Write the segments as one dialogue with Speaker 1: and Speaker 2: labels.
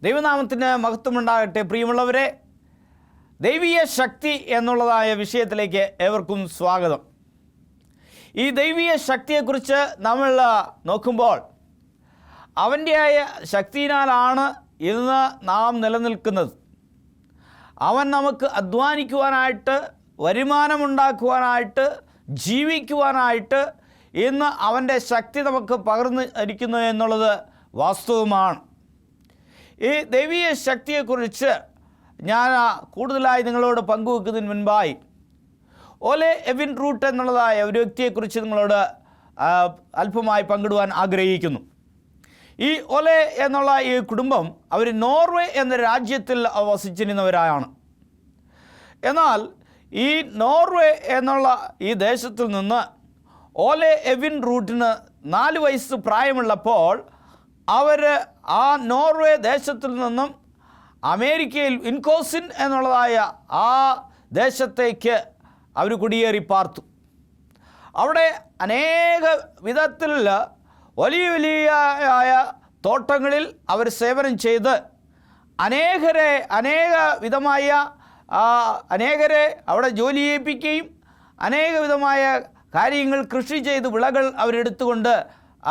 Speaker 1: ദൈവനാമത്തിന് മഹത്വമുണ്ടാകട്ടെ. പ്രിയമുള്ളവരെ, ദൈവീയ ശക്തി എന്നുള്ളതായ വിഷയത്തിലേക്ക് ഏവർക്കും സ്വാഗതം. ഈ ദൈവീയ ശക്തിയെക്കുറിച്ച് നമ്മൾ നോക്കുമ്പോൾ അവൻ്റെയായ ശക്തിയിനാലാണ് ഇന്ന് നാം നിലനിൽക്കുന്നത്. അവൻ നമുക്ക് അധ്വാനിക്കുവാനായിട്ട്, വരുമാനമുണ്ടാക്കുവാനായിട്ട്, ജീവിക്കുവാനായിട്ട് ഇന്ന് അവൻ്റെ ശക്തി നമുക്ക് പകർന്നു ഇരിക്കുന്നു എന്നുള്ളത് വാസ്തവമാണ്. ഈ ദൈവീയ ശക്തിയെക്കുറിച്ച് ഞാൻ കൂടുതലായി നിങ്ങളോട് പങ്കുവെക്കുന്നതിന് മുൻപായി ഓലെ എവിൻ റൂട്ട് എന്നുള്ളതായ ഒരു വ്യക്തിയെക്കുറിച്ച് നിങ്ങളോട് അല്പമായി പങ്കിടുവാൻ ആഗ്രഹിക്കുന്നു. ഈ ഓലെ എന്നുള്ള ഈ കുടുംബം അവർ നോർവേ എന്ന രാജ്യത്തിൽ വസിച്ചിരുന്നവരാണ്. എന്നാൽ ഈ നോർവേ എന്നുള്ള ഈ ദേശത്തിൽ നിന്ന് ഓലെ എവിൻ റൂട്ടിന് 4 വയസ്സ് പ്രായമുള്ളപ്പോൾ അവർ ആ നോർവേ ദേശത്തിൽ നിന്നും അമേരിക്കയിൽ വിൻകോസിൻ എന്നുള്ളതായ ആ ദേശത്തേക്ക് അവർ കുടിയേറി പാർത്തു. അവിടെ അനേക വിധത്തിൽ വലിയ വലിയ തോട്ടങ്ങളിൽ അവർ സേവനം ചെയ്ത് അനേകരെ അവിടെ ജോലി ചെയ്യിപ്പിക്കുകയും അനേക വിധമായ കാര്യങ്ങൾ കൃഷി ചെയ്ത് വിളകൾ അവരെടുത്തുകൊണ്ട്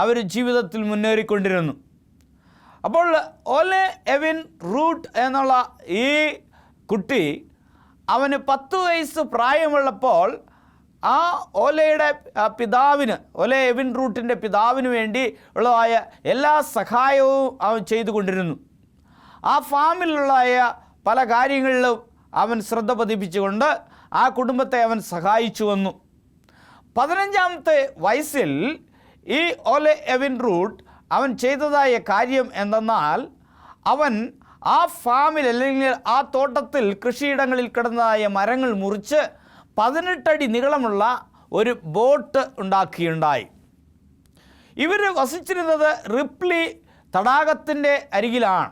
Speaker 1: അവർ ജീവിതത്തിൽ മുന്നേറിക്കൊണ്ടിരുന്നു. അപ്പോൾ ഓലെ എവിൻ റൂട്ട് എന്നുള്ള ഈ കുട്ടി അവന് 10 വയസ്സ് പ്രായമുള്ളപ്പോൾ ആ ഓലയുടെ പിതാവിന്, ഓലെ എവിൻ റൂട്ടിൻ്റെ പിതാവിന് വേണ്ടി ഉള്ളതായ എല്ലാ സഹായവും അവൻ ചെയ്തുകൊണ്ടിരുന്നു. ആ ഫാമിലുള്ളതായ പല കാര്യങ്ങളിലും അവൻ ശ്രദ്ധ പതിപ്പിച്ചുകൊണ്ട് ആ കുടുംബത്തെ അവൻ സഹായിച്ചു വന്നു. 15-ാമത്തെ വയസ്സിൽ ഈ ഓലെ എവിൻ റൂട്ട് അവൻ ചെയ്തതായ കാര്യം എന്തെന്നാൽ, അവൻ ആ ഫാമിൽ അല്ലെങ്കിൽ ആ തോട്ടത്തിൽ കൃഷിയിടങ്ങളിൽ കിടന്നതായ മരങ്ങൾ മുറിച്ച് 18 അടി നീളമുള്ള ഒരു ബോട്ട് ഉണ്ടാക്കിയുണ്ടായി. ഇവർ വസിച്ചിരുന്നത് റിപ്ലി തടാകത്തിൻ്റെ അരികിലാണ്.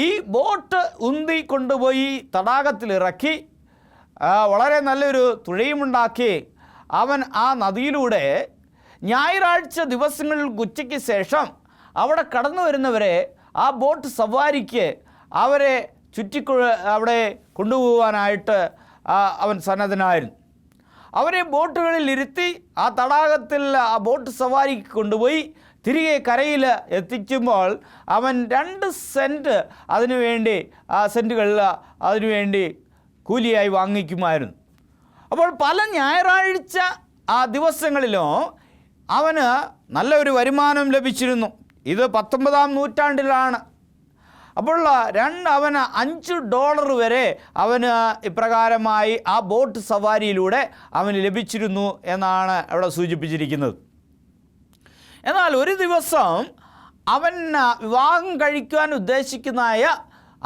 Speaker 1: ഈ ബോട്ട് ഉന്തി കൊണ്ടുപോയി തടാകത്തിലിറക്കി വളരെ നല്ലൊരു തുഴയുമുണ്ടാക്കി അവൻ ആ നദിയിലൂടെ ഞായറാഴ്ച ദിവസങ്ങളിൽ ഉച്ചയ്ക്ക് ശേഷം അവിടെ കടന്നു വരുന്നവരെ ആ ബോട്ട് സവാരിക്ക് അവരെ അവിടെ കൊണ്ടുപോകാനായിട്ട് അവൻ സന്നദ്ധനായിരുന്നു. അവരെ ബോട്ടുകളിൽ ഇരുത്തി ആ തടാകത്തിൽ ആ ബോട്ട് സവാരിക്ക് കൊണ്ടുപോയി തിരികെ കരയിൽ എത്തിക്കുമ്പോൾ അവൻ 2 സെൻറ്റ് അതിനുവേണ്ടി കൂലിയായി വാങ്ങിക്കുമായിരുന്നു. അപ്പോൾ പല ഞായറാഴ്ച ആ ദിവസങ്ങളിലും അവന് നല്ലൊരു വരുമാനം ലഭിച്ചിരുന്നു. ഇത് 19-ാം നൂറ്റാണ്ടിലാണ്. അപ്പോൾ അവന് $5 വരെ അവന് ഇപ്രകാരമായി ആ ബോട്ട് സവാരിയിലൂടെ അവന് ലഭിച്ചിരുന്നു എന്നാണ് അവിടെ സൂചിപ്പിച്ചിരിക്കുന്നത്. എന്നാൽ ഒരു ദിവസം അവൻ വിവാഹം കഴിക്കുവാൻ ഉദ്ദേശിക്കുന്നതായ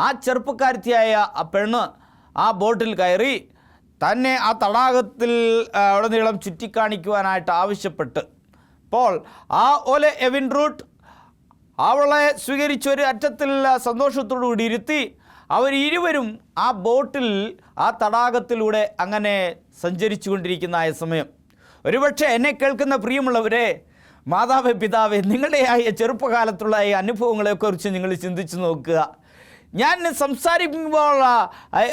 Speaker 1: ആ ചെറുപ്പക്കാരത്തിയായ ആ പെണ്ണ് ആ ബോട്ടിൽ കയറി തന്നെ ആ തടാകത്തിൽ ഉടനീളം ചുറ്റിക്കാണിക്കുവാനായിട്ട് ആവശ്യപ്പെട്ട് അപ്പോൾ ആ ഓലെ എവിൻ റൂട്ട് അവളെ സ്വീകരിച്ചൊരു അറ്റത്തിൽ സന്തോഷത്തോടു കൂടി ഇരുത്തി അവരിരുവരും ആ ബോട്ടിൽ ആ തടാകത്തിലൂടെ അങ്ങനെ സഞ്ചരിച്ചു കൊണ്ടിരിക്കുന്ന സമയം, ഒരുപക്ഷെ എന്നെ കേൾക്കുന്ന പ്രിയമുള്ളവരെ, മാതാവേ, പിതാവേ, നിങ്ങളുടെ ചെറുപ്പകാലത്തുള്ള ഈ അനുഭവങ്ങളെക്കുറിച്ച് നിങ്ങൾ ചിന്തിച്ച് നോക്കുക. ഞാൻ സംസാരിക്കുമ്പോൾ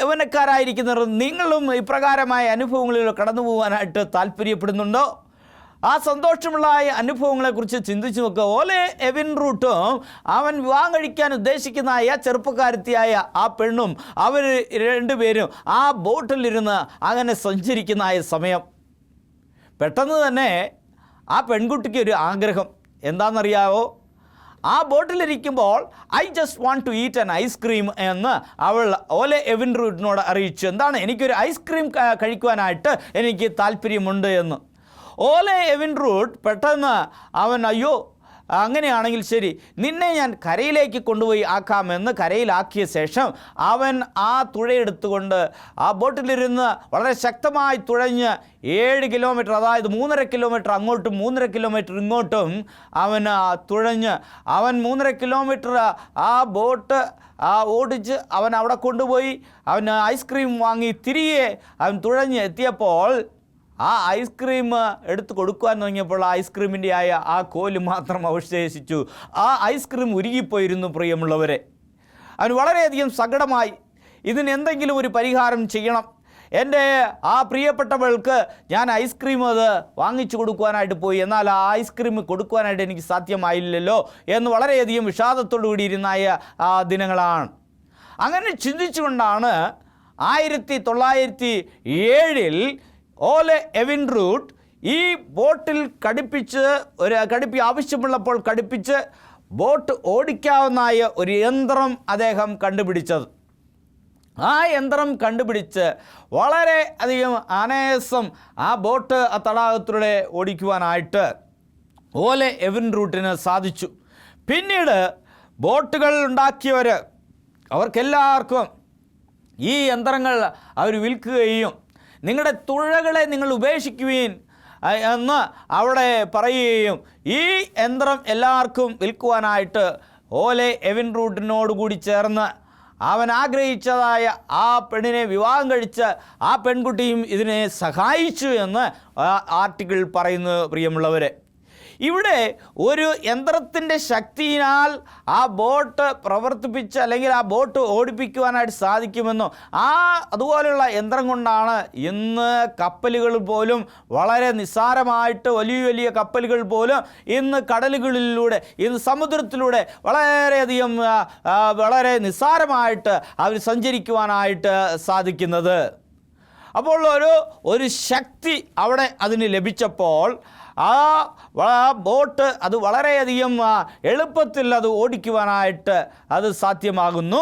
Speaker 1: യൗവനക്കാരായിരിക്കുന്നവർ നിങ്ങളും ഇപ്രകാരമായ അനുഭവങ്ങളിൽ കടന്നു പോകാനായിട്ട് താല്പര്യപ്പെടുന്നുണ്ടോ? ആ സന്തോഷമുള്ള അനുഭവങ്ങളെക്കുറിച്ച് ചിന്തിച്ച് നോക്കുക. ഓലെ എവിൻ റൂട്ടും അവൻ വിവാഹം കഴിക്കാൻ ഉദ്ദേശിക്കുന്ന ചെറുപ്പക്കാരത്തിയായ ആ പെണ്ണും അവർ രണ്ടുപേരും ആ ബോട്ടിലിരുന്ന് അങ്ങനെ സഞ്ചരിക്കുന്ന സമയം പെട്ടെന്ന് തന്നെ ആ പെൺകുട്ടിക്ക് ഒരു ആഗ്രഹം എന്താണെന്നറിയാവോ? ആ ബോട്ടിലിരിക്കുമ്പോൾ I just want to eat an ice cream എന്ന് അവൾ ഓലെ എവിൻ റൂട്ടിനോട് അറിയിച്ചു. എന്താണ്? എനിക്കൊരു ഐസ്ക്രീം കഴിക്കുവാനായിട്ട് എനിക്ക് താല്പര്യമുണ്ട് എന്ന്. ഓലെ എവിൻ റൂട്ട് പെട്ടെന്ന് അവൻ, അയ്യോ, അങ്ങനെയാണെങ്കിൽ ശരി, നിന്നെ ഞാൻ കരയിലേക്ക് കൊണ്ടുപോയി ആക്കാമെന്ന് കരയിലാക്കിയ ശേഷം അവൻ ആ തുഴയെടുത്തുകൊണ്ട് ആ ബോട്ടിലിരുന്ന് വളരെ ശക്തമായി തുഴഞ്ഞ് 7 കിലോമീറ്റർ, അതായത് 3.5 കിലോമീറ്റർ അങ്ങോട്ടും 3.5 കിലോമീറ്റർ ഇങ്ങോട്ടും അവൻ തുഴഞ്ഞ് 3.5 കിലോമീറ്റർ ആ ബോട്ട് ഓടിച്ച് അവൻ അവിടെ കൊണ്ടുപോയി അവൻ ഐസ്ക്രീം വാങ്ങി തിരികെ അവൻ തുഴഞ്ഞ് എത്തിയപ്പോൾ ആ ഐസ്ക്രീം എടുത്ത് കൊടുക്കുവാൻ തുടങ്ങിയപ്പോൾ ആ ഐസ്ക്രീമിൻ്റെ ആ കോല് മാത്രം അവശേഷിച്ചു. ആ ഐസ്ക്രീം ഉരുകിപ്പോയിരുന്നു പ്രിയമുള്ളവരെ. അവന് വളരെയധികം സങ്കടമായി. ഇതിന് എന്തെങ്കിലും ഒരു പരിഹാരം ചെയ്യണം. എൻ്റെ ആ പ്രിയപ്പെട്ടവൾക്ക് ഞാൻ ഐസ്ക്രീം അത് വാങ്ങിച്ചു കൊടുക്കുവാനായിട്ട് പോയി, എന്നാൽ ആ ഐസ്ക്രീം കൊടുക്കുവാനായിട്ട് എനിക്ക് സാധ്യമായില്ലല്ലോ എന്ന് വളരെയധികം വിഷാദത്തോടു കൂടി ഇരുന്നായ ദിനങ്ങളാണ്. അങ്ങനെ ചിന്തിച്ചുകൊണ്ടാണ് 1907 ഓലെ എവിൻറൂട്ട് ഈ ബോട്ടിൽ കടുപ്പി ആവശ്യമുള്ളപ്പോൾ കടുപ്പിച്ച് ബോട്ട് ഓടിക്കാവുന്നതായ ഒരു യന്ത്രം അദ്ദേഹം കണ്ടുപിടിച്ചത്. ആ യന്ത്രം കണ്ടുപിടിച്ച് വളരെ അധികം അനായാസം ആ ബോട്ട് ആ തടാകത്തിലൂടെ ഓടിക്കുവാനായിട്ട് ഓലെ എവിൻറൂട്ടിന് സാധിച്ചു. പിന്നീട് ബോട്ടുകൾ ഉണ്ടാക്കിയവർ അവർക്കെല്ലാവർക്കും ഈ യന്ത്രങ്ങൾ അവർ വിൽക്കുകയും നിങ്ങളുടെ തുഴകളെ നിങ്ങൾ ഉപേക്ഷിക്കുകയും എന്ന് അവിടെ പറയുകയും ഈ യന്ത്രം എല്ലാവർക്കും വിൽക്കുവാനായിട്ട് ഓലെ എവിൻറൂട്ടിനോടുകൂടി ചേർന്ന് അവൻ ആഗ്രഹിച്ചതായ ആ പെണ്ണിനെ വിവാഹം കഴിച്ച് ആ പെൺകുട്ടിയും ഇതിനെ സഹായിച്ചു എന്ന് ആർട്ടിക്കിൾ പറയുന്നു. പ്രിയമുള്ളവരെ, ഇവിടെ ഒരു യന്ത്രത്തിൻ്റെ ശക്തിയിനാൽ ആ ബോട്ട് പ്രവർത്തിപ്പിച്ച് അല്ലെങ്കിൽ ആ ബോട്ട് ഓടിപ്പിക്കുവാനായിട്ട് സാധിക്കുമെന്നോ അതുപോലെയുള്ള യന്ത്രം കൊണ്ടാണ് ഇന്ന് കപ്പലുകൾ പോലും വളരെ നിസ്സാരമായിട്ട് വലിയ വലിയ കപ്പലുകൾ പോലും ഇന്ന് കടലുകളിലൂടെ ഇന്ന് സമുദ്രത്തിലൂടെ വളരെയധികം വളരെ നിസ്സാരമായിട്ട് അവർ സഞ്ചരിക്കുവാനായിട്ട് സാധിക്കുന്നത്. അപ്പോൾ ഒരു ശക്തി അവിടെ അതിന് ലഭിച്ചപ്പോൾ ആ ബോട്ട് അത് വളരെയധികം എളുപ്പത്തിൽ അത് ഓടിക്കുവാനായിട്ട് അത് സാധ്യമാകുന്നു.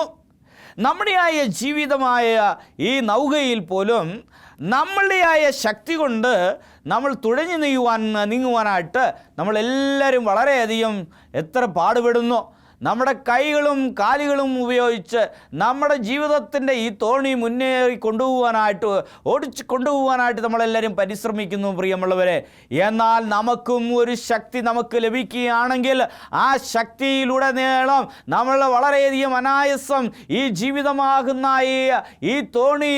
Speaker 1: നമ്മുടെയായ ജീവിതമായ ഈ നൗകയിൽ പോലും നമ്മളുടെയായ ശക്തി കൊണ്ട് നമ്മൾ തുഴഞ്ഞു നീങ്ങുവാനായിട്ട് നമ്മളെല്ലാവരും വളരെയധികം എത്ര പാടുപെടുന്നു. നമ്മുടെ കൈകളും കാലുകളും ഉപയോഗിച്ച് നമ്മുടെ ജീവിതത്തിൻ്റെ ഈ തോണി മുന്നേറി കൊണ്ടുപോകാനായിട്ട് നമ്മളെല്ലാവരും പരിശ്രമിക്കുന്നു. പ്രിയമുള്ളവരെ, എന്നാൽ നമുക്കും ഒരു ശക്തി നമുക്ക് ലഭിക്കുകയാണെങ്കിൽ ആ ശക്തിയിലുടനീളം നമ്മൾ വളരെയധികം അനായാസം ഈ ജീവിതമാകുന്ന ഈ തോണി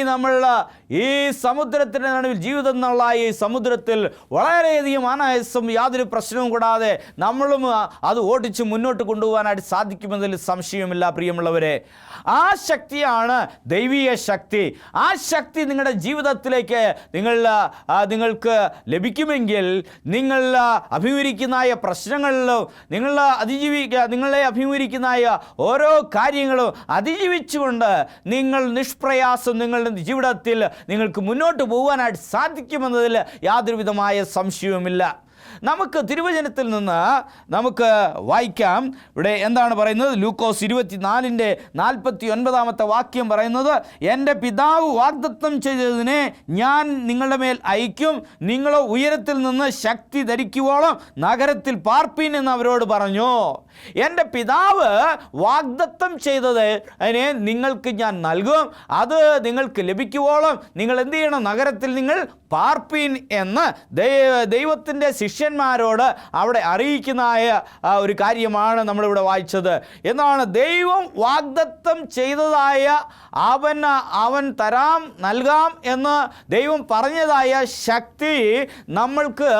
Speaker 1: ഈ സമുദ്രത്തിൻ്റെ നടുവിൽ ജീവിതം എന്നുള്ള ഈ സമുദ്രത്തിൽ വളരെയധികം അനായാസം യാതൊരു പ്രശ്നവും കൂടാതെ നമ്മളും അത് ഓടിച്ച് മുന്നോട്ട് കൊണ്ടുപോകാനായിട്ട് സാധിക്കുമെന്നതിൽ സംശയമില്ല. പ്രിയമുള്ളവരെ, ആ ശക്തിയാണ് ദൈവീയ ശക്തി. ആ ശക്തി നിങ്ങളുടെ ജീവിതത്തിലേക്ക് നിങ്ങൾക്ക് ലഭിക്കുമെങ്കിൽ നിങ്ങൾ അഭിമുഖീകരിക്കുന്ന പ്രശ്നങ്ങളിലോ നിങ്ങളെ അഭിമുഖീകരിക്കുന്ന ഓരോ കാര്യങ്ങളും അതിജീവിച്ചുകൊണ്ട് നിങ്ങൾ നിഷ്പ്രയാസം നിങ്ങളുടെ ജീവിതത്തിൽ നിങ്ങൾക്ക് മുന്നോട്ട് പോകാനായിട്ട് സാധിക്കുമെന്നതിൽ യാതൊരു വിധമായ സംശയവുമില്ല. നമുക്ക് തിരുവചനത്തിൽ നിന്ന് നമുക്ക് വായിക്കാം. ഇവിടെ എന്താണ് പറയുന്നത്? ലൂക്കോസ് 24:49 വാക്യം പറയുന്നത്, എൻ്റെ പിതാവ് വാഗ്ദത്തം ചെയ്തതിനെ ഞാൻ നിങ്ങളുടെ മേൽ അയക്കും, നിങ്ങളോ ഉയരത്തിൽ നിന്ന് ശക്തി ധരിക്കുവോളം നഗരത്തിൽ പാർപ്പീൻ എന്ന് അവരോട് പറഞ്ഞു. എൻ്റെ പിതാവ് വാഗ്ദത്തം ചെയ്തത് അതിനെ നിങ്ങൾക്ക് ഞാൻ നൽകും, അത് നിങ്ങൾക്ക് ലഭിക്കുവോളം നിങ്ങൾ എന്ത് ചെയ്യണം? നഗരത്തിൽ നിങ്ങൾ പാർപ്പീൻ എന്ന് ദൈവത്തിൻ്റെ ശിഷ്യന്മാരോട് അവിടെ അറിയിക്കുന്നതായ ഒരു കാര്യമാണ് നമ്മളിവിടെ വായിച്ചത്. എന്നാണ് ദൈവം വാഗ്ദത്തം ചെയ്തതായ അവൻ നൽകാം എന്ന് ദൈവം പറഞ്ഞതായ ശക്തി നമ്മൾക്ക്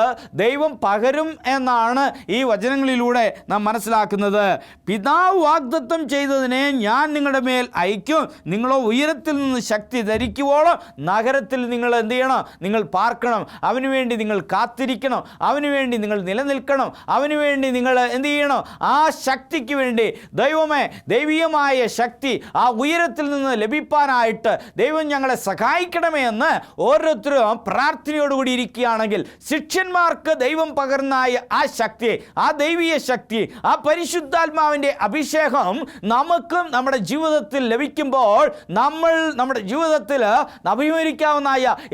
Speaker 1: ദൈവം പകരും എന്നാണ് ഈ വചനങ്ങളിലൂടെ നാം മനസ്സിലാക്കുന്നത്. പിതാവ് വാഗ്ദത്തം ചെയ്തതിനെ ഞാൻ നിങ്ങളുടെ മേൽ അയക്കും, നിങ്ങളോ ഉയരത്തിൽ നിന്ന് ശക്തി ധരിക്കുവോളം നഗരത്തിൽ നിങ്ങൾ എന്ത് ചെയ്യണം? നിങ്ങൾ പാർക്കണം. അവനുവേണ്ടി നിങ്ങൾ കാത്തിരിക്കണം, അവനുവേണ്ടി നിങ്ങൾ നിലനിൽക്കണം, അവനുവേണ്ടി നിങ്ങൾ എന്ത് ചെയ്യണം? ആ ശക്തിക്ക് വേണ്ടി ദൈവീയമായ ശക്തി ആ ഉയരത്തിൽ നിന്ന് ലഭിക്കാനായിട്ട് ദൈവം ഞങ്ങളെ സഹായിക്കണമേ എന്ന് ഓരോരുത്തരും പ്രാർത്ഥനയോടുകൂടി ഇരിക്കുകയാണെങ്കിൽ ശിഷ്യന്മാർക്ക് ദൈവം പകർന്നായ ആ ശക്തി, ആ ദൈവീയ ശക്തി, ആ പരിശുദ്ധാത്മാവിൻ്റെ അഭിഷേകം നമുക്കും നമ്മുടെ ജീവിതത്തിൽ ലഭിക്കുമ്പോൾ നമ്മൾ നമ്മുടെ ജീവിതത്തിൽ അഭിമുഖീകരിക്കാവുന്ന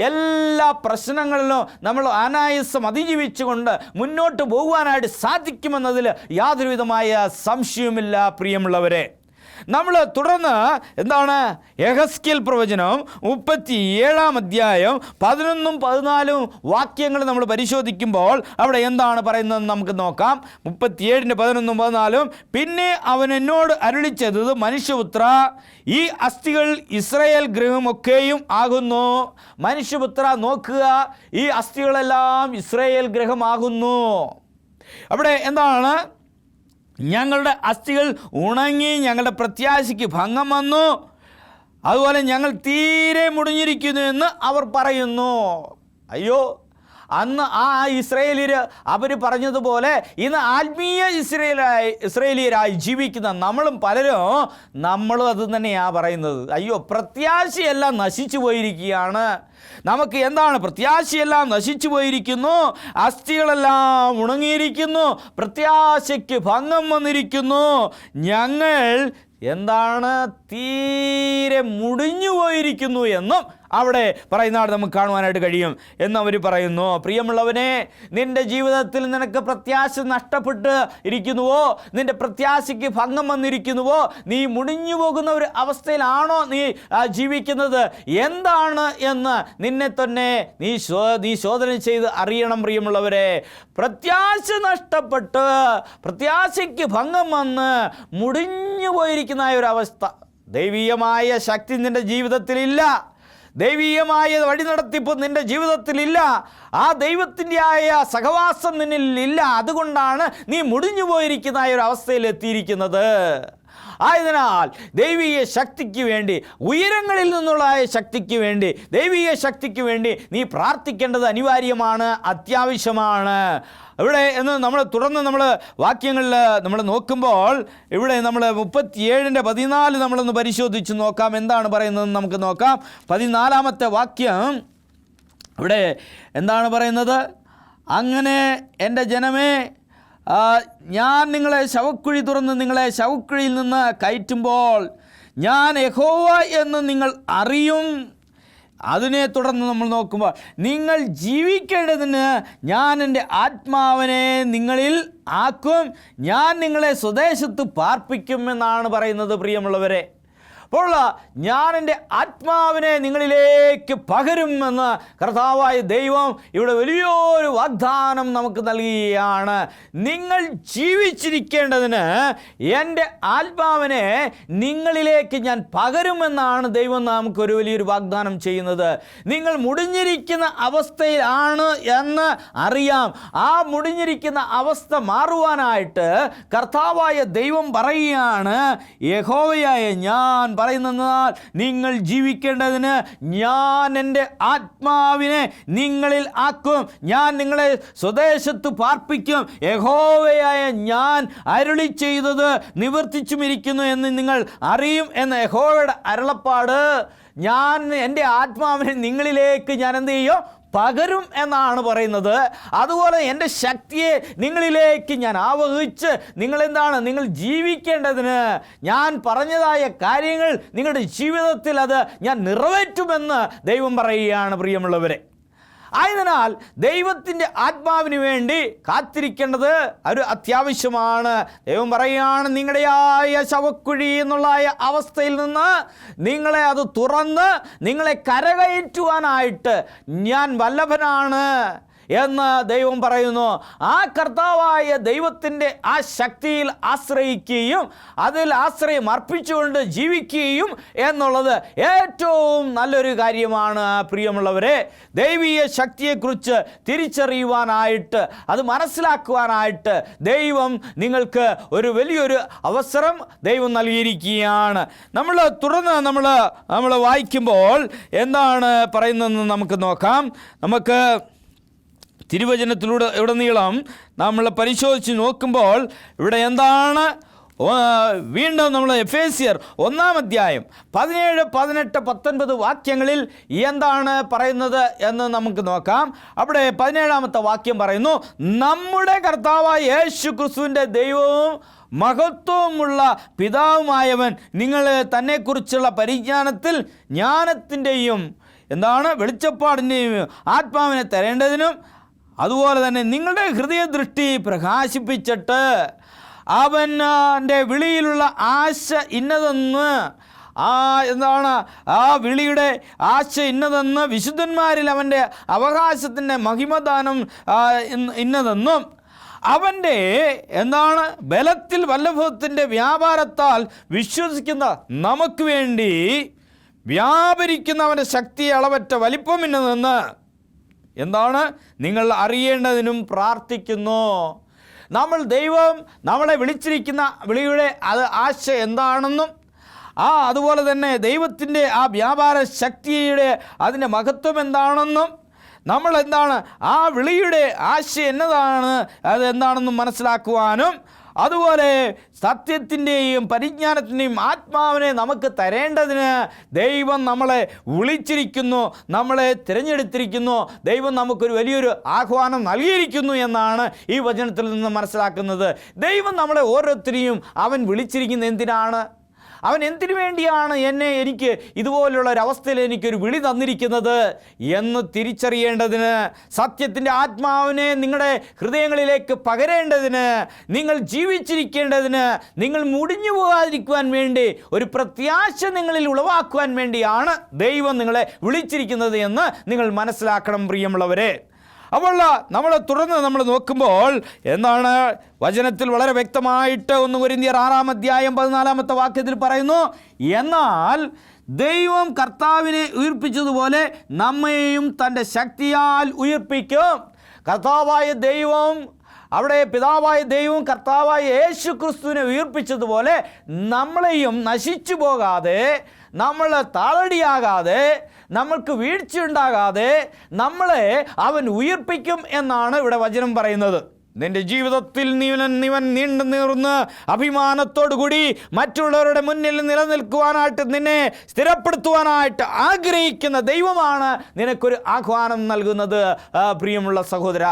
Speaker 1: എല്ലാ പ്രശ്നങ്ങളിലും നമ്മൾ അനായാസം അതിജീവിച്ചുകൊണ്ട് മുന്നോട്ട് പോകുവാനായിട്ട് സാധിക്കുമെന്നതിൽ യാതൊരു വിധമായ സംശയവുമില്ല. പ്രിയമുള്ളവരെ, നമ്മൾ തുടർന്ന് എന്താണ്? യെഹെസ്കേൽ പ്രവചനം 37 11 14 വാക്യങ്ങൾ നമ്മൾ പരിശോധിക്കുമ്പോൾ അവിടെ എന്താണ് പറയുന്നതെന്ന് നമുക്ക് നോക്കാം. 37 11 14 പിന്നെ അവൻ എന്നോട് അരുളിച്ചത്, മനുഷ്യപുത്ര, ഈ അസ്ഥികൾ ഇസ്രായേൽ ഗൃഹമൊക്കെയും ആകുന്നു. മനുഷ്യപുത്ര, നോക്കുക, ഈ അസ്ഥികളെല്ലാം ഇസ്രായേൽ ഗൃഹമാകുന്നു. അവിടെ എന്താണ്? ഞങ്ങളുടെ അസ്ഥികൾ ഉണങ്ങി, ഞങ്ങളുടെ പ്രത്യാശയ്ക്ക് ഭംഗം വന്നു, അതുപോലെ ഞങ്ങൾ തീരെ മുടിഞ്ഞിരിക്കുന്നു എന്ന് അവർ പറയുന്നു. അയ്യോ, അന്ന് ആ ഇസ്രായേലിയർ അവർ പറഞ്ഞതുപോലെ ഇന്ന് ആത്മീയ ഇസ്രായേലിയരായി ജീവിക്കുന്ന നമ്മളും അത് തന്നെയാണ് പറയുന്നത്. അയ്യോ, പ്രത്യാശയെല്ലാം നശിച്ചു പോയിരിക്കുകയാണ്. നമുക്ക് എന്താണ്? പ്രത്യാശയെല്ലാം നശിച്ചു പോയിരിക്കുന്നു, അസ്ഥികളെല്ലാം ഉണങ്ങിയിരിക്കുന്നു, പ്രത്യാശയ്ക്ക് ഭംഗം വന്നിരിക്കുന്നു, ഞങ്ങൾ എന്താണ് തീരെ മുടിഞ്ഞു പോയിരിക്കുന്നു എന്നും അവിടെ പറയുന്നതാണ് നമുക്ക് കാണുവാനായിട്ട് കഴിയും എന്നവർ പറയുന്നു. പ്രിയമുള്ളവനെ, നിൻ്റെ ജീവിതത്തിൽ നിനക്ക് പ്രത്യാശ നഷ്ടപ്പെട്ട് ഇരിക്കുന്നുവോ? നിൻ്റെ പ്രത്യാശയ്ക്ക് ഭംഗം വന്നിരിക്കുന്നുവോ? നീ മുടിഞ്ഞു പോകുന്ന ഒരു അവസ്ഥയിലാണോ നീ ജീവിക്കുന്നത്? എന്താണ് എന്ന് നിന്നെ തന്നെ നീ ശോധന ചെയ്ത് അറിയണം. പ്രിയമുള്ളവരെ, പ്രത്യാശ നഷ്ടപ്പെട്ട് പ്രത്യാശയ്ക്ക് ഭംഗം വന്ന് മുടിഞ്ഞു പോയിരിക്കുന്ന ഒരു അവസ്ഥ, ദൈവീയമായ ശക്തി നിൻ്റെ ജീവിതത്തിലില്ല, ദൈവീയമായ വഴി നടത്തിപ്പ് നിൻ്റെ ജീവിതത്തിലില്ല, ആ ദൈവത്തിൻ്റെ ആയ സഹവാസം നിന്നിലില്ല. അതുകൊണ്ടാണ് നീ മുടിഞ്ഞു പോയിരിക്കുന്ന ഒരു അവസ്ഥയിൽ എത്തിയിരിക്കുന്നത്. ആയതിനാൽ ദൈവീയ ശക്തിക്ക് വേണ്ടി, ഉയരങ്ങളിൽ നിന്നുള്ള ശക്തിക്ക് വേണ്ടി, ദൈവീയ ശക്തിക്ക് വേണ്ടി നീ പ്രാർത്ഥിക്കേണ്ടത് അനിവാര്യമാണ്, അത്യാവശ്യമാണ്. ഇവിടെ നമ്മൾ തുടർന്ന് വാക്യങ്ങളിൽ നമ്മൾ നോക്കുമ്പോൾ ഇവിടെ നമ്മൾ 37:14 നമ്മളൊന്ന് പരിശോധിച്ച് നോക്കാം. എന്താണ് പറയുന്നതെന്ന് നമുക്ക് നോക്കാം. 14-ാമത്തെ വാക്യം ഇവിടെ എന്താണ് പറയുന്നത്? അങ്ങനെ എൻ്റെ ജനമേ, ഞാൻ നിങ്ങളെ ശവക്കുഴി തുറന്ന് നിങ്ങളെ ശവക്കുഴിയിൽ നിന്ന് കയറ്റുമ്പോൾ ഞാൻ യഹോവ എന്ന് നിങ്ങൾ അറിയും. അതിനെ തുടർന്ന് നമ്മൾ നോക്കുമ്പോൾ നിങ്ങൾ ജീവിക്കേണ്ടതിന് ഞാൻ എൻ്റെ ആത്മാവിനെ നിങ്ങളിൽ ആക്കും, ഞാൻ നിങ്ങളെ സ്വദേശത്ത് പാർപ്പിക്കും എന്നാണ് പറയുന്നത്. പ്രിയമുള്ളവരെ, അപ്പോൾ ഞാൻ എൻ്റെ ആത്മാവിനെ നിങ്ങളിലേക്ക് പകരുമെന്ന് കർത്താവായ ദൈവം ഇവിടെ വലിയൊരു വാഗ്ദാനം നമുക്ക് നൽകുകയാണ്. നിങ്ങൾ ജീവിച്ചിരിക്കേണ്ടതിന് എൻ്റെ ആത്മാവിനെ നിങ്ങളിലേക്ക് ഞാൻ പകരുമെന്നാണ് ദൈവം നമുക്കൊരു വലിയൊരു വാഗ്ദാനം ചെയ്യുന്നത്. നിങ്ങൾ മുടിഞ്ഞിരിക്കുന്ന അവസ്ഥയിലാണ് എന്ന് അറിയാം. ആ മുടിഞ്ഞിരിക്കുന്ന അവസ്ഥ മാറുവാനായിട്ട് കർത്താവായ ദൈവം പറയുകയാണ്, യഹോവയായ ഞാൻ പറയുന്നതെന്നാൽ നിങ്ങൾ ജീവിക്കേണ്ടതിന് ഞാൻ എൻ്റെ ആത്മാവിനെ നിങ്ങളിൽ ആക്കും, ഞാൻ നിങ്ങളെ സ്വദേശത്ത് പാർപ്പിക്കും, യഹോവയായ ഞാൻ അരുളി ചെയ്തത് നിവർത്തിച്ചുമിരിക്കുന്നു എന്ന് നിങ്ങൾ അറിയും എന്ന യഹോവയുടെ അരുളപ്പാട്. ഞാൻ എൻ്റെ ആത്മാവിനെ നിങ്ങളിലേക്ക് ഞാൻ എന്ത് ചെയ്യും? പകരും എന്നാണ് പറയുന്നത്. അതുപോലെ എൻ്റെ ശക്തിയെ നിങ്ങളിലേക്ക് ഞാൻ ആവഹിച്ച് നിങ്ങൾ ജീവിക്കേണ്ടതിന് ഞാൻ പറഞ്ഞതായ കാര്യങ്ങൾ നിങ്ങളുടെ ജീവിതത്തിൽ അത് ഞാൻ നിറവേറ്റുമെന്ന് ദൈവം പറയുകയാണ്. പ്രിയമുള്ളവരെ, ആയതിനാൽ ദൈവത്തിൻ്റെ ആത്മാവിന് വേണ്ടി കാത്തിരിക്കേണ്ടത് ഒരു അത്യാവശ്യമാണ്. ദൈവം പറയുകയാണ്, നിങ്ങളുടെയായ ശവക്കുഴി എന്നുള്ള അവസ്ഥയിൽ നിന്ന് നിങ്ങളെ അത് തുറന്ന് നിങ്ങളെ കരകയറ്റുവാനായിട്ട് ഞാൻ വല്ലഭനാണ് എന്ന് ദൈവം പറയുന്നു. ആ കർത്താവായ ദൈവത്തിൻ്റെ ആ ശക്തിയിൽ ആശ്രയിക്കുകയും അതിൽ ആശ്രയം അർപ്പിച്ചുകൊണ്ട് ജീവിക്കുകയും എന്നുള്ളത് ഏറ്റവും നല്ലൊരു കാര്യമാണ്. പ്രിയമുള്ളവരെ, ദൈവീയ ശക്തിയെക്കുറിച്ച് തിരിച്ചറിയുവാനായിട്ട്, അത് മനസ്സിലാക്കുവാനായിട്ട് ദൈവം നിങ്ങൾക്ക് ഒരു വലിയൊരു അവസരം ദൈവം നൽകിയിരിക്കുകയാണ്. തുടർന്ന് നമ്മൾ വായിക്കുമ്പോൾ എന്താണ് പറയുന്നതെന്ന് നമുക്ക് നോക്കാം. നമുക്ക് തിരുവചനത്തിലൂടെ ഉടനീളം നമ്മൾ പരിശോധിച്ച് നോക്കുമ്പോൾ ഇവിടെ എന്താണ് വീണ്ടും നമ്മൾ എഫേസ്യർ 1-ാം അധ്യായം 17, 18, 19 വാക്യങ്ങളിൽ എന്താണ് പറയുന്നത് എന്ന് നമുക്ക് നോക്കാം. അവിടെ 17-ാമത്തെ വാക്യം പറയുന്നു, നമ്മുടെ കർത്താവായ യേശു ക്രിസ്തുവിൻ്റെ ദൈവവും മഹത്വമുള്ള പിതാവുമായവൻ നിങ്ങൾ തന്നെക്കുറിച്ചുള്ള പരിജ്ഞാനത്തിൽ ജ്ഞാനത്തിൻ്റെയും വെളിച്ചപ്പാടിൻ്റെയും ആത്മാവിനെ തരേണ്ടതിനും അതുപോലെ തന്നെ നിങ്ങളുടെ ഹൃദയദൃഷ്ടി പ്രകാശിപ്പിച്ചിട്ട് അവൻ്റെ വിളിയിലുള്ള ആശ ഇന്നതെന്ന് ആ വിളിയുടെ ആശ ഇന്നതെന്ന് വിശുദ്ധന്മാരിൽ അവൻ്റെ അവകാശത്തിൻ്റെ മഹിമദാനം ഇന്നതെന്നും അവൻ്റെ ബലത്തിൽ വല്ലഭത്തിൻ്റെ വ്യാപാരത്താൽ വിശ്വസിക്കുന്ന നമുക്ക് വേണ്ടി വ്യാപരിക്കുന്ന അവൻ്റെ ശക്തി അളവറ്റ വലിപ്പമിന്നതെന്ന് നിങ്ങൾ അറിയേണ്ടതിനും പ്രാർത്ഥിക്കുന്നു. ദൈവം നമ്മളെ വിളിച്ചിരിക്കുന്ന വിളിയുടെ ആശ എന്താണെന്നും അതുപോലെ തന്നെ ദൈവത്തിൻ്റെ ആ വ്യാപാര ശക്തിയുടെ അതിൻ്റെ മഹത്വം എന്താണെന്നും നമ്മളെന്താണ് ആ വിളിയുടെ ആശയം എന്നതാണ് അതെന്താണെന്നും മനസ്സിലാക്കുവാനും അതുപോലെ സത്യത്തിൻ്റെയും പരിജ്ഞാനത്തിൻ്റെയും ആത്മാവിനെ നമുക്ക് തരേണ്ടതിന് ദൈവം നമ്മളെ വിളിച്ചിരിക്കുന്നു, നമ്മളെ തിരഞ്ഞെടുത്തിരിക്കുന്നു, ദൈവം നമുക്കൊരു വലിയൊരു ആഹ്വാനം നൽകിയിരിക്കുന്നു എന്നാണ് ഈ വചനത്തിൽ നിന്ന് മനസ്സിലാക്കുന്നത്. ദൈവം നമ്മളെ ഓരോരുത്തരെയും അവൻ വിളിച്ചിരിക്കുന്നത് എന്തിനാണ്? അവൻ എന്തിനു വേണ്ടിയാണ് എനിക്ക് ഇതുപോലുള്ള ഒരവസ്ഥയിൽ എനിക്കൊരു വിളി തന്നിരിക്കുന്നത് എന്ന് തിരിച്ചറിയേണ്ടതിന്, സത്യത്തിൻ്റെ ആത്മാവിനെ നിങ്ങളുടെ ഹൃദയങ്ങളിലേക്ക് പകരേണ്ടതിന്, നിങ്ങൾ ജീവിച്ചിരിക്കേണ്ടതിന്, നിങ്ങൾ മുടിഞ്ഞു പോകാതിരിക്കുവാൻ വേണ്ടി ഒരു പ്രത്യാശ നിങ്ങളിൽ ഉളവാക്കുവാൻ വേണ്ടിയാണ് ദൈവം നിങ്ങളെ വിളിച്ചിരിക്കുന്നത് എന്ന് നിങ്ങൾ മനസ്സിലാക്കണം പ്രിയമുള്ളവരെ. അപ്പോൾ തുടർന്ന് നമ്മൾ നോക്കുമ്പോൾ എന്താണ് വചനത്തിൽ വളരെ വ്യക്തമായിട്ട് 1 കൊരിന്ത്യർ 6-ാം അധ്യായം 14-ാമത്തെ വാക്യത്തിൽ പറയുന്നു, എന്നാൽ ദൈവം കർത്താവിനെ ഉയിർപ്പിച്ചതുപോലെ നമ്മെയും തൻ്റെ ശക്തിയാൽ ഉയിർപ്പിക്കും. കർത്താവായ ദൈവം, അവിടെ പിതാവായ ദൈവം കർത്താവായ യേശു ക്രിസ്തുവിനെ ഉയിർപ്പിച്ചതുപോലെ നമ്മളെയും നശിച്ചു പോകാതെ, നമ്മൾ താളടിയാകാതെ, നമ്മൾക്ക് വീഴ്ചയുണ്ടാകാതെ നമ്മളെ അവൻ ഉയിർപ്പിക്കും എന്നാണ് ഇവിടെ വചനം പറയുന്നത്. നിന്റെ ജീവിതത്തിൽ നീവൻ നീണ്ടു നീർന്ന് അഭിമാനത്തോടുകൂടി മറ്റുള്ളവരുടെ മുന്നിൽ നിലനിൽക്കുവാനായിട്ട്, നിന്നെ സ്ഥിരപ്പെടുത്തുവാനായിട്ട് ആഗ്രഹിക്കുന്ന ദൈവമാണ് നിനക്കൊരു ആഹ്വാനം നൽകുന്നത്. പ്രിയമുള്ള സഹോദര,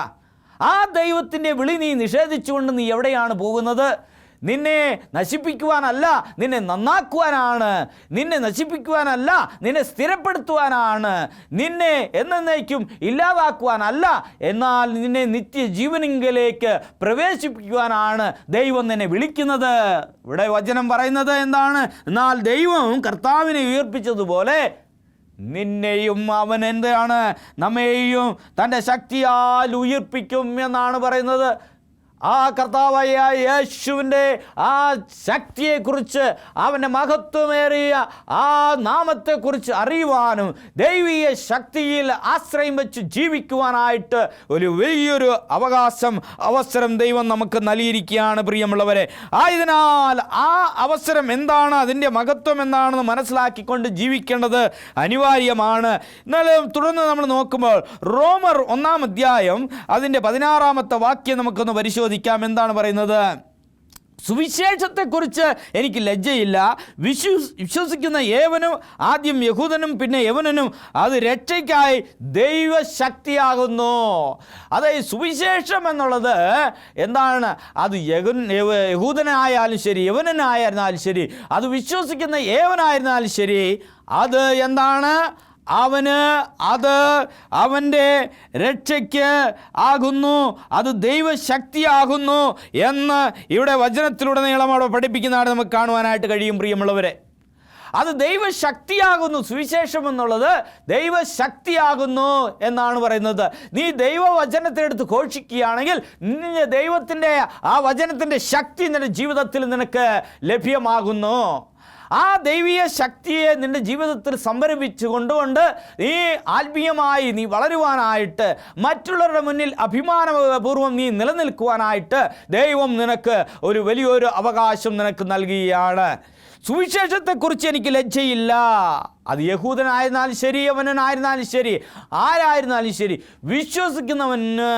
Speaker 1: ആ ദൈവത്തിൻ്റെ വിളി നീ നിഷേധിച്ചുകൊണ്ട് നീ എവിടെയാണ് പോകുന്നത്? നിന്നെ നശിപ്പിക്കുവാനല്ല, നിന്നെ നന്നാക്കുവാനാണ്. നിന്നെ നശിപ്പിക്കുവാനല്ല, നിന്നെ സ്ഥിരപ്പെടുത്തുവാനാണ്. നിന്നെ എന്നേക്കും ഇല്ലാതാക്കുവാനല്ല, എന്നാൽ നിന്നെ നിത്യജീവനിലേക്ക് പ്രവേശിപ്പിക്കുവാനാണ് ദൈവം നിന്നെ വിളിക്കുന്നത്. ഇവിടെ വചനം പറയുന്നത് എന്താണ്? എന്നാൽ ദൈവം കർത്താവിനെ ഉയർപ്പിച്ചതുപോലെ നിന്നെയും അവൻ എന്താണ്? നമ്മെയും തൻ്റെ ശക്തിയാൽ ഉയിർപ്പിക്കും എന്നാണ് പറയുന്നത്. ആ കർത്താവായ യേശുവിൻ്റെ ആ ശക്തിയെക്കുറിച്ച്, അവൻ്റെ മഹത്വമേറിയ ആ നാമത്തെക്കുറിച്ച് അറിയുവാനും ദൈവീയ ശക്തിയിൽ ആശ്രയം വെച്ച് ജീവിക്കുവാനായിട്ട് ഒരു വലിയൊരു അവസരം ദൈവം നമുക്ക് നൽകിയിരിക്കുകയാണ് പ്രിയമുള്ളവരെ. ആയതിനാൽ ആ അവസരം എന്താണ്, അതിൻ്റെ മഹത്വം എന്താണെന്ന് മനസ്സിലാക്കിക്കൊണ്ട് ജീവിക്കേണ്ടത് അനിവാര്യമാണ്. എന്നാലും തുടർന്ന് നമ്മൾ നോക്കുമ്പോൾ റോമർ 1-ാം അധ്യായം അതിൻ്റെ 16-ാമത്തെ വാക്യം നമുക്കൊന്ന് പരിശോധിക്കാം. എന്താണ് പറയുന്നത്? സുവിശേഷത്തെക്കുറിച്ച് എനിക്ക് ലജ്ജയില്ല. വിശ്വസിക്കുന്ന ഏവനും, ആദ്യം യഹൂദനും പിന്നെ യവനനും, അത് രക്ഷയ്ക്കായി ദൈവശക്തിയാകുന്നു. അതായത് സുവിശേഷം എന്നുള്ളത് എന്താണ്? അത് യഹൂദനായാലും ശരി, യവനനായിരുന്നാലും ശരി, അത് വിശ്വസിക്കുന്ന ഏവനായിരുന്നാലും ശരി, അത് എന്താണ്? അത് അവൻ്റെ രക്ഷയ്ക്ക് ആകുന്നു, അത് ദൈവശക്തിയാകുന്നു എന്ന് ഇവിടെ വചനത്തിലുടനീളം അവിടെ പഠിപ്പിക്കുന്നതാണ് നമുക്ക് കാണുവാനായിട്ട് കഴിയും പ്രിയമുള്ളവരെ. അത് ദൈവശക്തിയാകുന്നു. സുവിശേഷം എന്നുള്ളത് ദൈവശക്തിയാകുന്നു എന്നാണ് പറയുന്നത്. നീ ദൈവവചനത്തിനെടുത്ത് ഘോഷിക്കുകയാണെങ്കിൽ നിന്റെ ദൈവത്തിൻ്റെ ആ വചനത്തിൻ്റെ ശക്തി നിന്റെ ജീവിതത്തിൽ നിനക്ക് ലഭ്യമാകുന്നു. ആ ദൈവീയ ശക്തിയെ നിൻ്റെ ജീവിതത്തിൽ സംഭരിപ്പിച്ചു കൊണ്ടുകൊണ്ട് നീ ആത്മീയമായി നീ വളരുവാനായിട്ട്, മറ്റുള്ളവരുടെ മുന്നിൽ അഭിമാനപൂർവ്വം നീ നിലനിൽക്കുവാനായിട്ട് ദൈവം നിനക്ക് ഒരു വലിയൊരു അവകാശം നിനക്ക് നൽകുകയാണ്. സുവിശേഷത്തെക്കുറിച്ച് എനിക്ക് ലജ്ജയില്ല. അത് യഹൂദനായിരുന്നാലും ശരി, യവനനായിരുന്നാലും ശരി, ആരായിരുന്നാലും ശരി, വിശ്വസിക്കുന്നവന്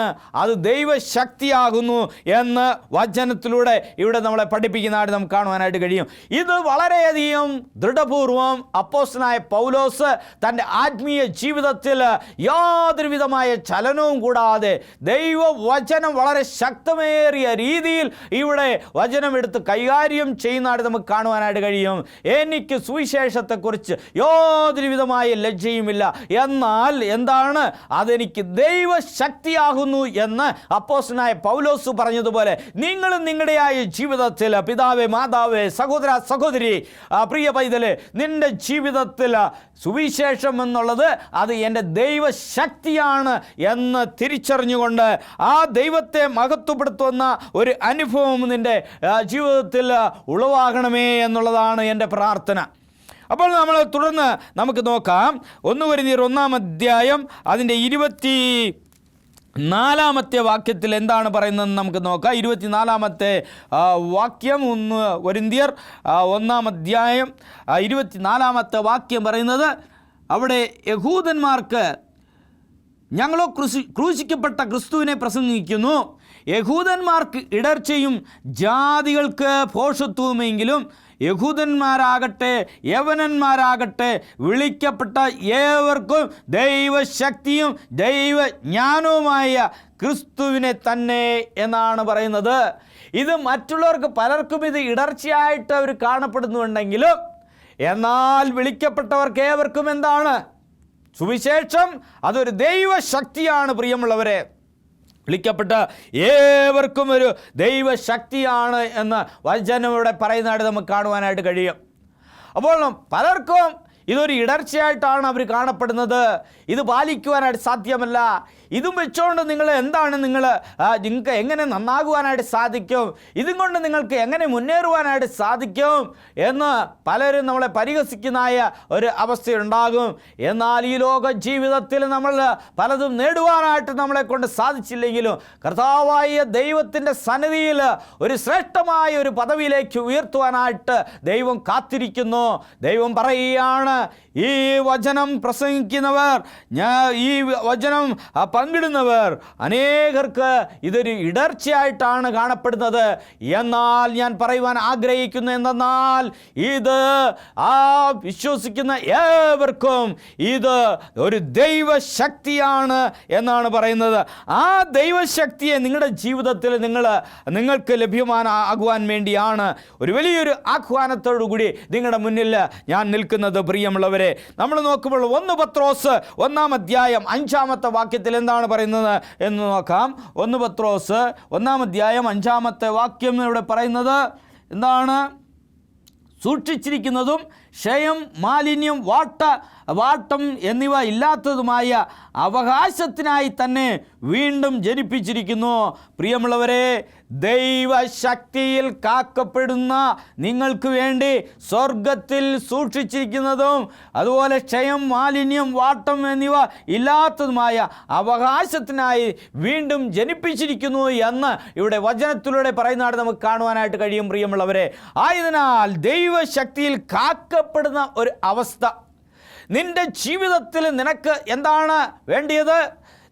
Speaker 1: അത് ദൈവശക്തിയാകുന്നു എന്ന് വചനത്തിലൂടെ ഇവിടെ നമ്മളെ പഠിപ്പിക്കുന്നതായിട്ട് നമുക്ക് കാണുവാനായിട്ട് കഴിയും. ഇത് വളരെയധികം ദൃഢപൂർവം അപ്പോസ്തലനായ പൗലോസ് തൻ്റെ ആത്മീയ ജീവിതത്തിൽ യാതൊരു വിധമായ ചലനവും കൂടാതെ ദൈവവചനം വളരെ ശക്തമേറിയ രീതിയിൽ ഇവിടെ വചനം എടുത്ത് കൈകാര്യം ചെയ്യുന്നതായിട്ട് നമുക്ക് കാണുവാനായിട്ട് കഴിയും. എനിക്ക് സുവിശേഷത്തെക്കുറിച്ച് യാതൊരു വിധമായ ലജ്ജയുമില്ല. എന്നാൽ എന്താണ്? അതെനിക്ക് ദൈവശക്തിയാകുന്നു എന്ന് അപ്പോസ്തലനായ പൗലോസ് പറഞ്ഞതുപോലെ നിങ്ങളും നിങ്ങളുടെയായ ജീവിതത്തിൽ, പിതാവേ, മാതാവേ, സഹോദര, സഹോദരി, പ്രിയ പൈതലേ, നിന്റെ ജീവിതത്തിൽ സുവിശേഷം എന്നുള്ളത് അത് എൻ്റെ ദൈവശക്തിയാണ് എന്ന് തിരിച്ചറിഞ്ഞുകൊണ്ട് ആ ദൈവത്തെ മഹത്വപ്പെടുത്തുന്ന ഒരു അനുഭവം നിൻ്റെ ജീവിതത്തിൽ ഉളവാകണമേ എന്നുള്ളതാണ് എൻ്റെ പ്രാർത്ഥന. അപ്പോൾ നമ്മൾ തുടർന്ന് നമുക്ക് നോക്കാം 1 കൊരിന്ത്യർ 1-ാം അധ്യായം അതിൻ്റെ 4-ാമത്തെ വാക്യത്തിൽ എന്താണ് പറയുന്നതെന്ന് നമുക്ക് നോക്കാം. 24-ാമത്തെ വാക്യം 1 കൊരിന്ത്യർ 1-ാം അധ്യായം 24-ാമത്തെ വാക്യം പറയുന്നത്, അവിടെ യഹൂദന്മാർക്ക് ഞങ്ങളോ ക്രൂശിക്കപ്പെട്ട ക്രിസ്തുവിനെ പ്രസംഗിക്കുന്നു, യഹൂദന്മാർക്ക് ഇടർച്ചയും ജാതികൾക്ക് ഭോഷത്വമെങ്കിലും യഹൂദന്മാരാകട്ടെ യവനന്മാരാകട്ടെ വിളിക്കപ്പെട്ട ഏവർക്കും ദൈവശക്തിയും ദൈവജ്ഞാനവുമായ ക്രിസ്തുവിനെ തന്നെ എന്നാണ് പറയുന്നത്. ഇത് മറ്റുള്ളവർക്ക് പലർക്കും ഇത് ഇടർച്ചയായിട്ട് അവർ കാണപ്പെടുന്നുണ്ടെങ്കിലും എന്നാൽ വിളിക്കപ്പെട്ടവർക്ക് ഏവർക്കും എന്താണ്? സുവിശേഷം അതൊരു ദൈവശക്തിയാണ്. പ്രിയമുള്ളവരെ, വിളിക്കപ്പെട്ട ഏവർക്കും ഒരു ദൈവശക്തിയാണ് എന്ന് വചനം ഇവിടെ പറയുന്നതായിട്ട് നമുക്ക് കാണുവാനായിട്ട് കഴിയും. അപ്പോൾ പലർക്കും ഇതൊരു ഇടർച്ചയായിട്ടാണ് അവർ കാണപ്പെടുന്നത്. ഇത് പാലിക്കുവാനായിട്ട് സാധ്യമല്ല. ഇതും വെച്ചുകൊണ്ട് നിങ്ങൾക്ക് എങ്ങനെ നന്നാകുവാനായിട്ട് സാധിക്കും, ഇതും കൊണ്ട് നിങ്ങൾക്ക് എങ്ങനെ മുന്നേറുവാനായിട്ട് സാധിക്കും എന്ന് പലരും നമ്മളെ പരിഹസിക്കുന്നതായ ഒരു അവസ്ഥയുണ്ടാകും. എന്നാൽ ഈ ലോക ജീവിതത്തിൽ നമ്മൾ പലതും നേടുവാനായിട്ട് നമ്മളെ കൊണ്ട് സാധിച്ചില്ലെങ്കിലും കർത്താവായ ദൈവത്തിൻ്റെ സന്നിധിയിൽ ഒരു ശ്രേഷ്ഠമായ ഒരു പദവിയിലേക്ക് ഉയർത്തുവാനായിട്ട് ദൈവം കാത്തിരിക്കുന്നു. ദൈവം പറയുകയാണ്, ഈ വചനം പ്രസംഗിക്കുന്നവർ, ഈ വചനം പങ്കിടുന്നവർ അനേകർക്ക് ഇതൊരു ഇടർച്ചയായിട്ടാണ് കാണപ്പെടുന്നത്. എന്നാൽ ഞാൻ പറയുവാൻ ആഗ്രഹിക്കുന്നു എന്തെന്നാൽ ഇത് വിശ്വസിക്കുന്ന ഏവർക്കും ഇത് ഒരു ദൈവശക്തിയാണ് എന്നാണ് പറയുന്നത്. ആ ദൈവശക്തിയെ നിങ്ങളുടെ ജീവിതത്തിൽ നിങ്ങൾക്ക് ലഭ്യമാകുവാൻ വേണ്ടിയാണ് ഒരു വലിയൊരു ആഹ്വാനത്തോടു കൂടി നിങ്ങളുടെ മുന്നിൽ ഞാൻ നിൽക്കുന്നത്. പ്രിയമുള്ളവരെ, നമ്മൾ നോക്കുമ്പോൾ 1 പത്രോസ് 1-ാം അധ്യായം 5-ാമത്തെ വാക്യത്തിൽ എന്താണ് പറയുന്നത് എന്ന് നോക്കാം. 1 പത്രോസ് 1-ാം അധ്യായം 5-ാമത്തെ വാക്യം ഇവിടെ പറയുന്നത് എന്താണ്? സൂക്ഷിച്ചിരിക്കുന്നതും ക്ഷയം, മാലിന്യം, വാട്ടം എന്നിവ ഇല്ലാത്തതുമായ അവകാശത്തിനായി തന്നെ വീണ്ടും ജനിപ്പിച്ചിരിക്കുന്നു. പ്രിയമുള്ളവരെ, ദൈവശക്തിയിൽ കാക്കപ്പെടുന്ന നിങ്ങൾക്ക് വേണ്ടി സ്വർഗത്തിൽ സൂക്ഷിച്ചിരിക്കുന്നതും അതുപോലെ ക്ഷയം, മാലിന്യം, വാട്ടം എന്നിവ ഇല്ലാത്തതുമായ അവകാശത്തിനായി വീണ്ടും ജനിപ്പിച്ചിരിക്കുന്നു എന്ന് ഇവിടെ വചനത്തിലൂടെ പറയുന്നതാണ് നമുക്ക് കാണുവാനായിട്ട് കഴിയും. പ്രിയമുള്ളവരെ, ആയതിനാൽ ദൈവശക്തിയിൽ കാക്കപ്പെടുന്ന ഒരു അവസ്ഥ നിന്റെ ജീവിതത്തിൽ നിനക്ക് എന്താണ് വേണ്ടിയത്?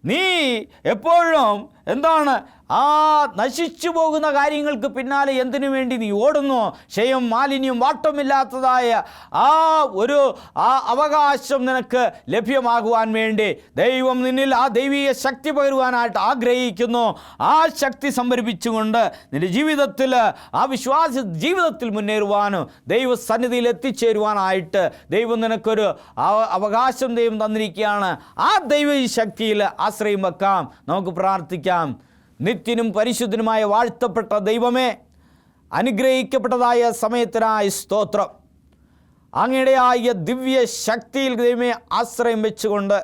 Speaker 1: നീ എപ്പോഴും എന്താണ് നശിച്ചു പോകുന്ന കാര്യങ്ങൾക്ക് പിന്നാലെ എന്തിനു വേണ്ടി നീ ഓടുന്നു? ക്ഷയം, മാലിന്യം, വാട്ടമില്ലാത്തതായ ഒരു അവകാശം നിനക്ക് ലഭ്യമാകുവാൻ വേണ്ടി ദൈവം നിന്നിൽ ആ ദൈവീയ ശക്തി പകരുവാനായിട്ട് ആഗ്രഹിക്കുന്നു. ആ ശക്തി സംഭരിപ്പിച്ചുകൊണ്ട് നിന്റെ ജീവിതത്തിൽ ആ വിശ്വാസ ജീവിതത്തിൽ മുന്നേറുവാനും ദൈവസന്നിധിയിൽ എത്തിച്ചേരുവാനായിട്ട് ദൈവം നിനക്കൊരു അവകാശം ദൈവം തന്നിരിക്കുകയാണ്. ആ ദൈവീയ ശക്തിയിൽ ആശ്രയം വെക്കാം. നമുക്ക് പ്രാർത്ഥിക്കാം. നിത്യനും പരിശുദ്ധനുമായ വാഴ്ത്തപ്പെട്ട ദൈവമേ, അനുഗ്രഹിക്കപ്പെട്ടതായ സമയത്തിനായി സ്തോത്രം. അങ്ങയുടെയായ ദിവ്യ ശക്തിയിൽ ദൈവമേ ആശ്രയം വെച്ചുകൊണ്ട്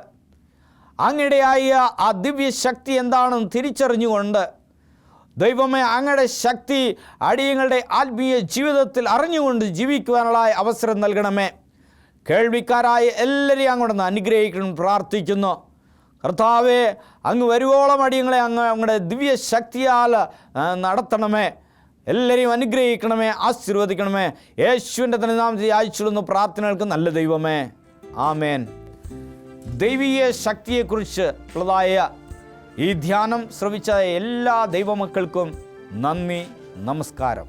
Speaker 1: അങ്ങയുടെയായ ആ ദിവ്യ ശക്തി എന്താണെന്ന് തിരിച്ചറിഞ്ഞുകൊണ്ട് ദൈവമേ, അങ്ങയുടെ ശക്തി അടിയങ്ങളുടെ ആത്മീയ ജീവിതത്തിൽ അറിഞ്ഞുകൊണ്ട് ജീവിക്കുവാനുള്ള അവസരം നൽകണമേ. കേൾവിക്കാരായ എല്ലാവരെയും അങ്ങോട്ട് അനുഗ്രഹിക്കണം പ്രാർത്ഥിക്കുന്നു. കർത്താവേ, അങ്ങ് വരുവോളം അടിയങ്ങളെ അങ്ങയുടെ ദിവ്യ ശക്തിയാൽ നടത്തണമേ. എല്ലാവരെയും അനുഗ്രഹിക്കണമേ, ആശീർവദിക്കണമേ. യേശുവിൻ്റെ തന്നെ നാമത്തിൽ അയച്ചിടുന്ന പ്രാർത്ഥനകൾക്ക് നല്ല ദൈവമേ, ആമേൻ. ദൈവീയ ശക്തിയെക്കുറിച്ച് ഉള്ളതായ ഈ ധ്യാനം ശ്രവിച്ച എല്ലാ ദൈവമക്കൾക്കും നന്ദി, നമസ്കാരം.